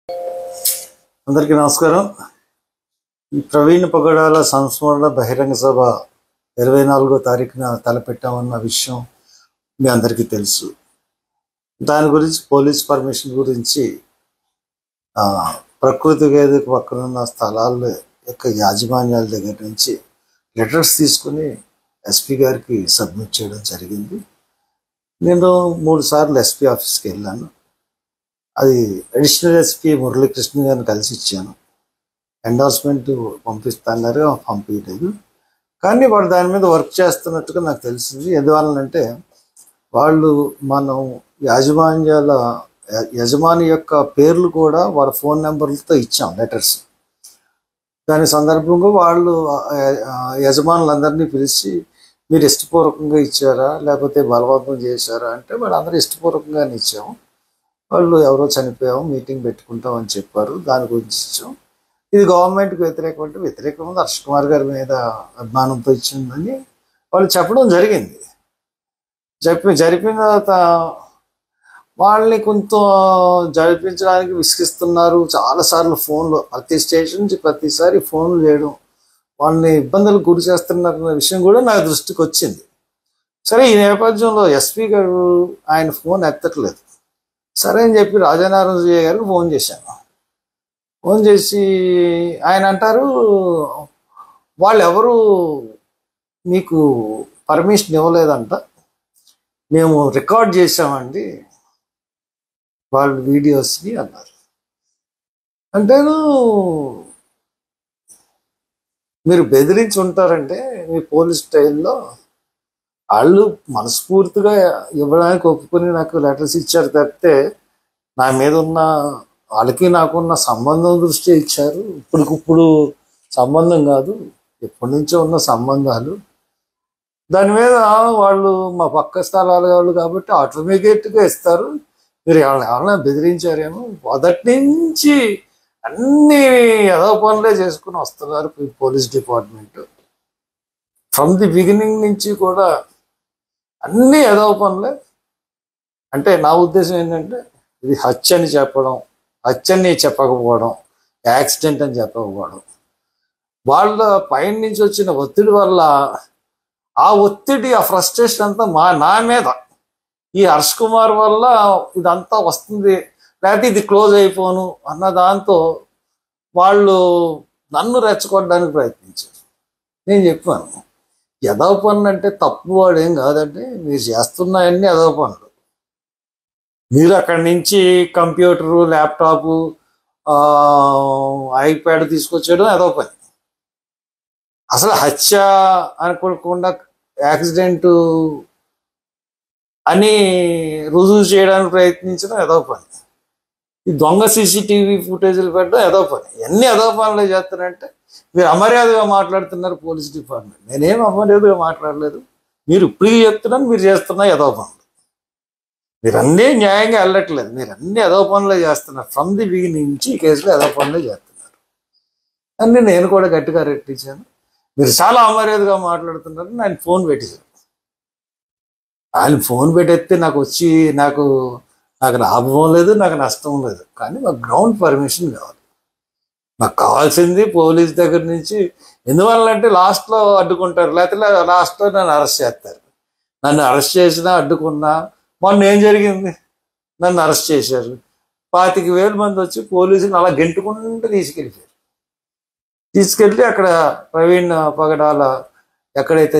అందరికీ నమస్కారం. ఈ ప్రవీణ్ పగడాల సంస్మరణ బహిరంగ సభ 24వ తారీఖున తలపెట్టామన్న విషయం మీ అందరికీ తెలుసు. దాని గురించి పోలీస్ పర్మిషన్ గురించి ప్రకృతి వేదిక పక్కన ఉన్న స్థలాల యొక్క యాజమాన్యాల దగ్గర నుంచి లెటర్స్ తీసుకుని ఎస్పీ గారికి సబ్మిట్ చేయడం జరిగింది. నేను 3 సార్లు ఎస్పీ ఆఫీస్కి వెళ్ళాను. అది అడిషనల్ ఎస్పీ మురళీకృష్ణ గారిని కలిసి ఇచ్చాను. ఎండార్స్మెంట్ పంపిస్తున్నారు, పంపించలేదు. కానీ వాళ్ళు దాని మీద వర్క్ చేస్తున్నట్టుగా నాకు తెలిసింది. ఎందువలనంటే వాళ్ళు మనం యజమాని యొక్క పేర్లు కూడా వాళ్ళ ఫోన్ నెంబర్లతో ఇచ్చాం లెటర్స్. దాని సందర్భంగా వాళ్ళు యజమానులందరినీ పిలిచి మీరు ఇష్టపూర్వకంగా ఇచ్చారా లేకపోతే బలవంతం చేశారా అంటే వాళ్ళందరూ ఇష్టపూర్వకంగానే ఇచ్చాము. వాళ్ళు ఎవరో చనిపోయాము, మీటింగ్ పెట్టుకుంటాం అని చెప్పారు. దాని గురించి ఇచ్చాం. ఇది గవర్నమెంట్కి వ్యతిరేకం అంటే వ్యతిరేకం హర్ష్ కుమార్ గారి మీద అభిమానంతో ఇచ్చిందని వాళ్ళు చెప్పడం జరిగింది. జరిపిన తర్వాత వాళ్ళని కొంత జరిపించడానికి విసిగిస్తున్నారు. చాలాసార్లు ఫోన్లు ప్రతి స్టేషన్ నుంచి ప్రతిసారి ఫోన్లు చేయడం, వాళ్ళని ఇబ్బందులకు గురి చేస్తున్నారన్న విషయం కూడా నా దృష్టికి వచ్చింది. సరే, ఈ నేపథ్యంలో ఎస్పీ గారు ఆయన ఫోన్ ఎత్తట్లేదు. సరే అని చెప్పి రాజానారాయణ గారికి ఫోన్ చేశాను. ఫోన్ చేసి ఆయన అంటారు, వాళ్ళు ఎవరు మీకు పర్మిషన్ ఇవ్వలేదంట, మేము రికార్డ్ చేసామండి వాళ్ళ వీడియోస్ని అన్నారు. అంటేను మీరు బెదిరించి ఉంటారంటే మీ పోలీస్ స్టైల్లో వాళ్ళు మనస్ఫూర్తిగా ఇవ్వడానికి ఒప్పుకొని నాకు లెటర్స్ ఇచ్చారు తప్పితే నా మీద ఉన్న వాళ్ళకి నాకున్న సంబంధం దృష్టి ఇచ్చారు. ఇప్పటికిప్పుడు సంబంధం కాదు, ఎప్పటి నుంచో ఉన్న సంబంధాలు. దాని మీద వాళ్ళు మా పక్క స్థలాలు వాళ్ళు కాబట్టి ఆటోమేటిక్గా ఇస్తారు. మీరు ఎవరైనా బెదిరించారేమో. మొదటి నుంచి అన్ని ఏదో పనులే చేసుకుని వస్తున్నారు police department. From the beginning నుంచి కూడా అన్నీ ఏదో పనులే. అంటే నా ఉద్దేశం ఏంటంటే ఇది హత్య అని చెప్పడం, హత్యని చెప్పకపోవడం, యాక్సిడెంట్ అని చెప్పకపోవడం. వాళ్ళ పైన నుంచి వచ్చిన ఒత్తిడి వల్ల ఆ ఒత్తిడి, ఆ ఫ్రస్ట్రేషన్ అంతా నా మీద ఈ హర్ష్ కుమార్ వల్ల ఇదంతా వస్తుంది, లేకపోతే ఇది క్లోజ్ అయిపోను అన్న దాంతో వాళ్ళు నన్ను రెచ్చగొట్టడానికి ప్రయత్నించారు. నేను చెప్పాను, ఎదవ పనులు అంటే తప్పు వాడేం కాదండి, మీరు చేస్తున్నాయన్నీ ఎదవ పనులు. మీరు అక్కడి నుంచి కంప్యూటరు, ల్యాప్టాపు, ఐప్యాడ్ తీసుకొచ్చేయడం ఎదవ పని. అసలు హత్య అనుకోకుండా యాక్సిడెంట్ అని రుజువు చేయడానికి ప్రయత్నించడం ఎదవ పని. ఈ దొంగ సీసీటీవీ ఫుటేజీలు పెట్టడం ఎదవ పని. ఎన్ని ఎదవ పనులు చేస్తారంటే మీరు అమర్యాదగా మాట్లాడుతున్నారు పోలీస్ డిపార్ట్మెంట్. నేనేం అమర్యాదగా మాట్లాడలేదు. మీరు ఇప్పటికీ చెప్తున్నాను, మీరు చేస్తున్నా ఎదవ పనులు. మీరు అన్నీ న్యాయంగా వెళ్ళట్లేదు, మీరు అన్ని ఎదవ పనులే చేస్తున్నారు. ఫ్రమ్ ది బిగినింగ్ నుంచి ఈ కేసులో ఎదవ పనులే చేస్తున్నారు అన్నీ. నేను కూడా గట్టిగా రెట్టించాను. మీరు చాలా అమర్యాదగా మాట్లాడుతున్నారు. నేను ఫోన్ పెట్టేశాను. ఆయన ఫోన్ పెట్టేస్తే నాకు లాభం లేదు, నాకు నష్టం లేదు. కానీ మాకు గ్రౌండ్ పర్మిషన్ కావాలి. నాకు కావాల్సింది పోలీస్ దగ్గర నుంచి. ఎందువల్లంటే లాస్ట్లో అడ్డుకుంటారు, లేకపోతే లాస్ట్లో నన్ను అరెస్ట్ చేస్తారు. నన్ను అరెస్ట్ చేసినా అడ్డుకున్నా. మొన్న ఏం జరిగింది, నన్ను అరెస్ట్ చేశారు. 25,000 మంది వచ్చి పోలీసులు అలా గెంటుకుంటూ తీసుకెళ్ళి అక్కడ ప్రవీణ్ పగడాల ఎక్కడైతే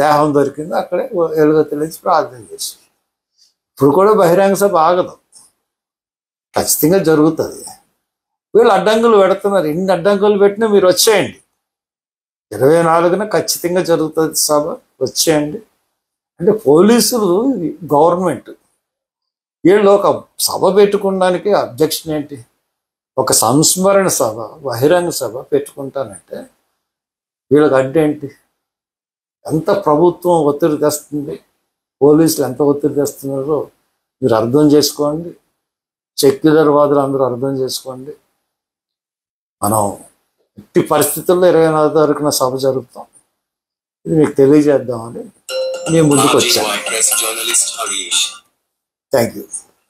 దేహం దొరికిందో అక్కడే ఎలుగెత్తిలించి ప్రార్థన చేశారు. ఇప్పుడు కూడా బహిరంగ సభ ఆగదు, ఖచ్చితంగా జరుగుతుంది. వీళ్ళు అడ్డంకులు పెడుతున్నారు. ఎన్ని అడ్డంకులు పెట్టినా మీరు వచ్చేయండి. 24న ఖచ్చితంగా జరుగుతుంది సభ, వచ్చేయండి. అంటే పోలీసులు, గవర్నమెంట్, వీళ్ళు ఒక సభ పెట్టుకోవడానికి అబ్జెక్షన్ ఏంటి? ఒక సంస్మరణ సభ, బహిరంగ సభ పెట్టుకుంటానంటే వీళ్ళకి అడ్డేంటి? ఎంత ప్రభుత్వం ఒత్తిడి తెస్తుంది, పోలీసులు ఎంత ఒత్తిడి తెస్తున్నారో మీరు అర్థం చేసుకోండి. సెక్యులర్ వాదులు అందరూ అర్థం చేసుకోండి. మనం ఎట్టి పరిస్థితుల్లో 24వ తారీఖున సభ జరుపుతాం. ఇది మీకు తెలియజేద్దామని నేను ముందుకు వచ్చాను. Thank you.